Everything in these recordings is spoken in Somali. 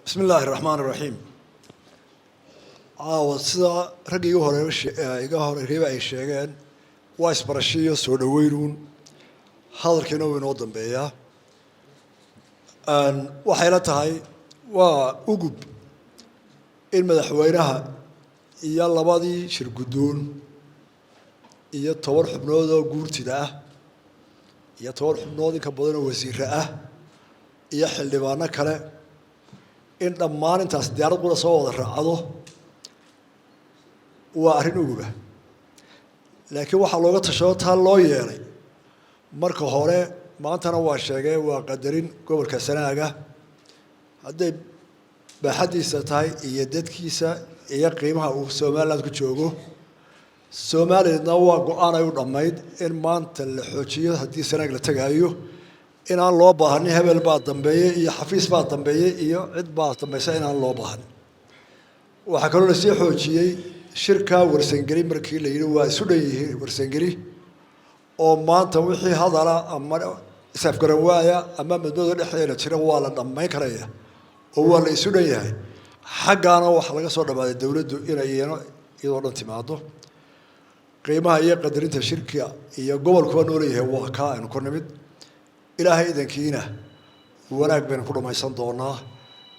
بسم الله الرحمن الرحيم sida rag iga horeeyay ay sheegeen waa isbarashiyo soo dhaweeyruun hadalkeena uu inoo dambeeyaa waxay la tahay waa ugub in madaxweynaha iyo labadii shir gudoon iyo 10 xubnood oo guurtida ah iyo 10 xubnood in ka badan oo wasiir ah iyo xildhibaano kale in dhammaan intaas diyaarad qura soo wada raacdo waa arrin uguba laakiin waxa looga tashado taa loo yeelay marka hore maantana waa sheegay waa qadarin gobolka Sanaaga haday baaxadiisa tahay iyo dadkiisa iyo qiimaha uu Soomaaliland ku joogo Soomaaliland waa go'aan ay u dhamayd in maanta la xoojiyo hadii Sanaag la tagaayo in aan loo baahan hebel baa dambeeyay iyo xafiis baa dambeeyay iyo cid baa dambeysay in aan loo baahan waxa kale oo la sii xoojiyay shirka warsangeli markii la yiri waa isu dhanyihiin warsangeli oo maanta wixii hadala ama safgaran waaya ama madooda dhexdeena jira waa la dhameyn karaya oo waa la isu dhanyahay xaqaana waxa laga soo dhabaaday dawladdu inay iyadoo dhan timaado qiimaha iyo qadarinta shirka iyo gobolka nooleeyahay waa ka aynu ku nimid ilaahay idankiina wanaag baan ku dhamaysan doonaa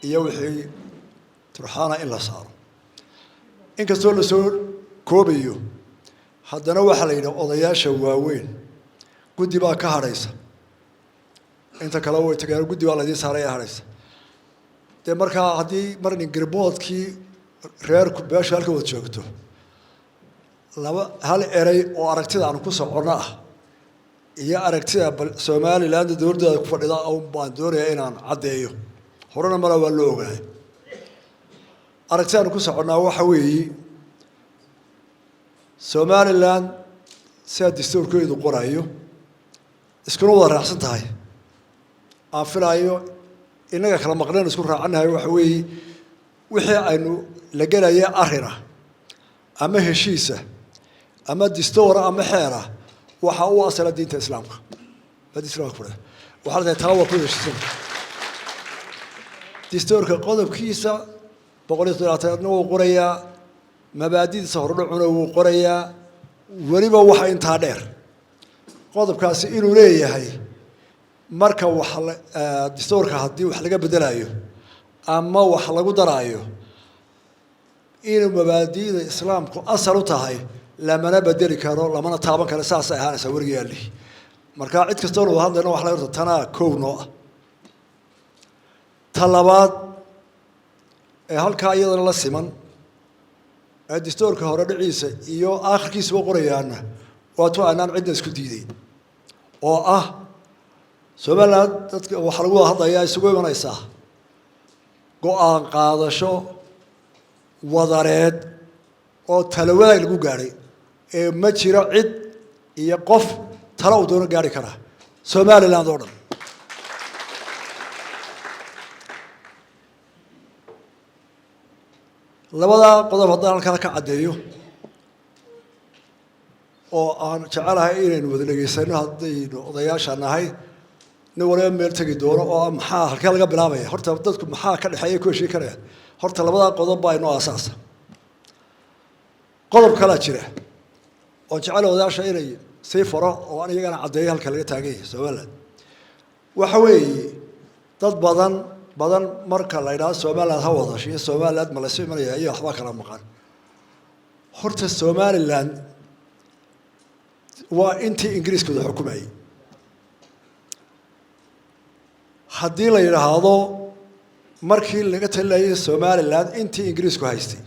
iyo wixii turxaana in la saaro inkastoo la soo koobayo haddana waxa la yidhaahdaa odayaasha waaweyn guddi baa ka hadhaysa inta kale way tagaan guddi baa la idin saaray hadhaysa de markaa haddii marin garboodkii reerku beesha halka wada joogto hal eray oo aragtida aan ku socono ah iyo aragtida Soomaaliland dawladda ku fadhida oo baan doonayaa inaan cadeeyo horena mara waa loo ogaay aragtida ku soconaa waxa weeye Soomaaliland sida dastuurkeedu qorayo iskuna wada raacsan tahay aan filayo inaga kala maqnaan isku raacanahay waxa weeye wixii aynu la galaya arina ama heshiisa ama dastuur ama xeera waxa uu asala diinta islaamka badi islaamka fura waxa la taawaa ku heshiisan dastuurka qodobkiisa boqolkiiba uu qorayaa mabaadidiisa hordhacuna uu qorayaa waliba waxa inta dheer qodobkaasi inuu leeyahay marka wax dastuurka hadii wax laga bedelayo ama wax lagu daraayo in mabaadida islaamku asal u tahay lamana bedeli karo lamana taaban karo saas ay ahaanaysa wargeeyali marka cid kasta oo hadlayna wax la yiraahdo tana koowno talabaad ee halka iyadana la siman ee dastuurka hore dhiciisa iyo aakhirkiisa oo qorayaana waa to aanan cid isku diiday oo ah Soomaaliland dadka waxa lagu hadlayaa isugu imanaysa go'aan qaadasho wadareed oo talawada lagu gaaray ee ma jiro cid iyo qof talo u doona gaari kara Soomaaliland oo dhan labada qodob haddaan halka ka cadeeyo oo aan jecelahay inaynu wada dhageysano haddaynu odayaasha nahay nin waliba meel tagi doono oo maxaa halka laga bilaabaya horta dadku maxaa ka dhaxeeya ku heshiin karaya horta labada qodob baa inoo asaas qodob kala jira oo jecel odayaasha inay sii faro oo aan iyagana cadeeyo halka laga taagay Soomaaliland waxa weeye dad badan marka la yiraahdo Soomaaliland ha wada shaqeeyo Soomaaliland ma la simanaya iyo waxba kala maqan horta Soomaaliland waa intii Ingiriisku xukumayay haddii la yiraahdo markii laga talayay Soomaaliland intii Ingiriisku haystay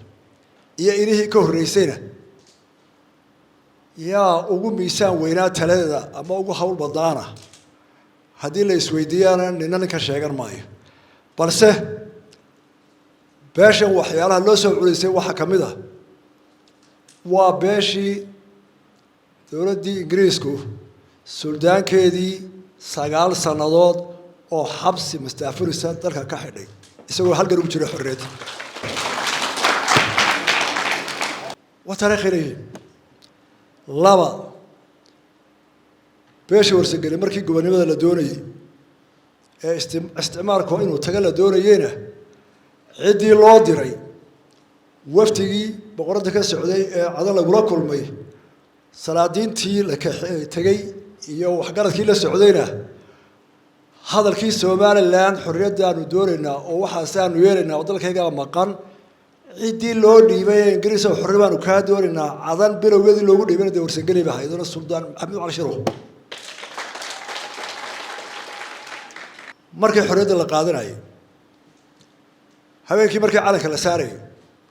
iyo inihii ka horeysayna yaa ugu miisaan weynaa talada ama ugu hawl badana haddii la isweydiiyana ninka sheegan maayo balse beeshan waxyaalaha loo soo culisay waxa kamid ah waa beeshii dawladdii Ingiriisku suldaankeedii 9 sanadood oo xabsi mustaafirisa dalka ka xidhay isagoo halgan ugu jira xorriyad wa taariikhihi laba beesha warsageli markii gobonimada la doonayay ee isticmaalku inuu taga la doonayayna عدي الله دري وفتجي بقرة كسعودي عدل أقول كل مي سلادين تي لك تجي يو حجرة كيل السعودية هذا الكيس سومان الآن حرية دار ودورنا وحسان ويرنا وضلك هيجا مكان عدي الله ديبي إنجليز وحرية وكادورنا عدن بيروجد الله ديبي ندور سجلي بهاي دون السلطان محمد على شروه مركي حرية الله قادر أي هاي كي مركي على كلا ساري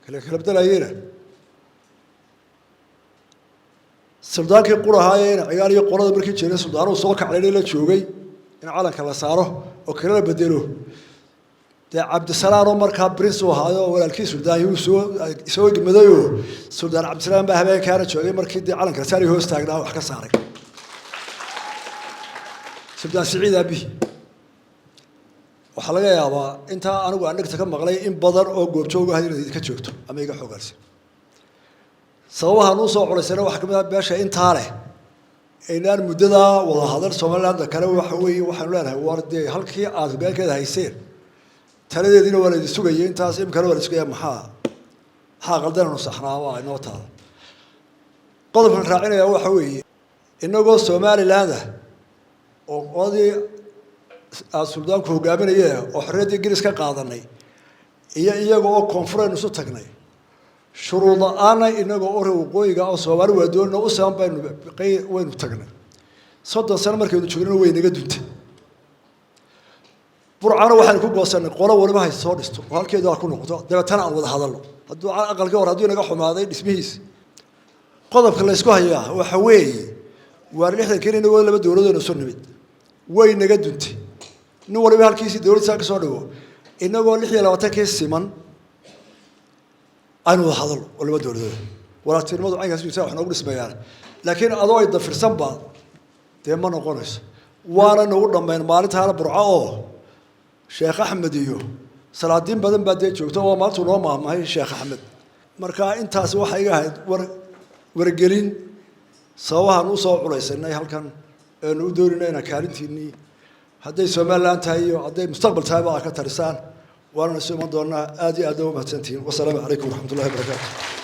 كلا بدل أينا السلطان كي قرا هاي عيالي قرا مركي تشيل السلطان وصوك عليه لا تشوقي إن على كلا ساره وكلا بدلوه ده عبد السلام عمر كابريس وهذا ولا الكيس السلطان يسوي مدايو السلطان عبد السلام بهاي كانت شوقي مركي دي على كلا ساري هو استاجنا وحكى ساري السلطان سعيد أبي waxaa laga yaabaa inta anigu aan dhigta ka maqlay in badan oo goobjoog ah inay ka joogto ama iga xogaarsi sababaha uu soo culaysana waxa kamid ah beesha inta leh inaan muddada wada hadal Soomaaliland kale waxa weeye waxaan leenahay warday halkii aad beelkeeda hayseen taladeedina waa la sugayay intaas imka waa la sugayay maxaa qaldan oo saxnaa waa inoo taal qodobka raacinaya waxa weeye inagoo Soomaaliland oo qodii السلطان كوجابين إياه وحرية الجلس كقاعدني إياه هو كونفرنس وتقني شروط أنا إنه أوره وقوي جاء صوار ودون نوسام بين قي وين وتقني صد سنة مركب تشوفونه وين جدوت برعنا واحد يكون قاسنا قلا ولا ما هي صارست وهالكذا أكون نقطة ده تنا أول هذا الله هدو أقل جوار هدو نجاحهم هذا اسمهيس قضب كلا يسقى هي وحوي وريحة كنا ولا بدو ولا نسون بيت وين جدوت نور بهالكيس دولة ساك صاروا إنه قال لي لو تكيس سمن أنا وحضر ولا بدور ولا ترمضوا عين كسبي ساوي نقول اسمه يعني لكن أضوي الضفر سبعة تيما نقولش وانا نقول لما مالت هذا برعاه شيخ أحمد يو صلاة الدين بدن بدي شو تو ما تقول ما هي الشيخ أحمد مركا أنت سوى حاجة ورجلين سواها نوصل ولا يسنى هالكن ندورنا أنا كارنتيني هذا Soomaaliland tahay هذا مستقبل tahay baa ka tarisan waana soo doonaa aad iyo aad u mahadsantiin wassalaamu calaykum waraxmatullaahi wabarakaatuh